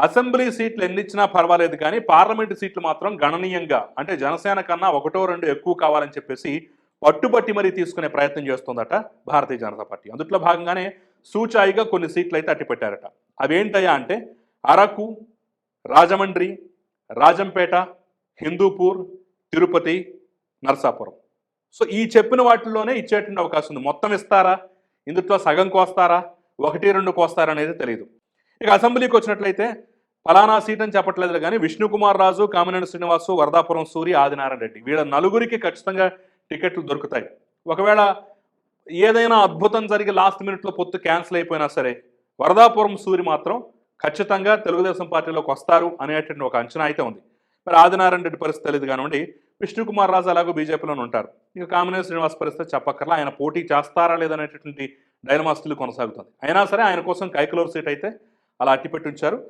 Assembly సీట్లు ఎన్ని ఇచ్చినా పర్వాలేదు కానీ పార్లమెంటు సీట్లు మాత్రం గణనీయంగా అంటే జనసేన కన్నా ఒకటో రెండు ఎక్కువ కావాలని చెప్పేసి పట్టుబట్టి మరీ తీసుకునే ప్రయత్నం చేస్తుందట భారతీయ జనతా పార్టీ. అందుట్లో భాగంగానే సూచాయిగా కొన్ని సీట్లు అయితే అట్టిపెట్టారట. అవేంటయ్యా అంటే అరకు, రాజమండ్రి, రాజంపేట, హిందూపూర్, తిరుపతి, నర్సాపురం. సో ఈ చెప్పిన వాటిల్లోనే ఇచ్చేటువంటి అవకాశం ఉంది. మొత్తం ఇస్తారా, ఇందులో సగం కోస్తారా, ఒకటి రెండు కోస్తారా అనేది తెలియదు. ఇక అసెంబ్లీకి వచ్చినట్లయితే ఫలానా సీట్ అని చెప్పట్లేదు కానీ విష్ణుకుమార్ రాజు, కామినేని శ్రీనివాసు, వరదాపురం సూరి, ఆదినారాయణ రెడ్డి వీళ్ళ నలుగురికి ఖచ్చితంగా టికెట్లు దొరుకుతాయి. ఒకవేళ ఏదైనా అద్భుతం జరిగి లాస్ట్ మినిట్లో పొత్తు క్యాన్సిల్ అయిపోయినా సరే వరదాపురం సూరి మాత్రం ఖచ్చితంగా తెలుగుదేశం పార్టీలోకి వస్తారు అనేటువంటి ఒక అంచనా అయితే ఉంది. మరి ఆదినారాయణ రెడ్డి పరిస్థితి తెలియదు కానివ్వండి, విష్ణుకుమార్ రాజు అలాగో బీజేపీలోనే ఉంటారు. ఇక కామినేని శ్రీనివాస్ పరిస్థితి చెప్పక్కర్లా, ఆయన పోటీ చేస్తారా లేదనేటటువంటి డైలమా స్టిల్ కొనసాగుతుంది. అయినా సరే ఆయన కోసం కైకలూరు సీట్ అయితే అలా అట్టిపెట్టి ఉంచారు.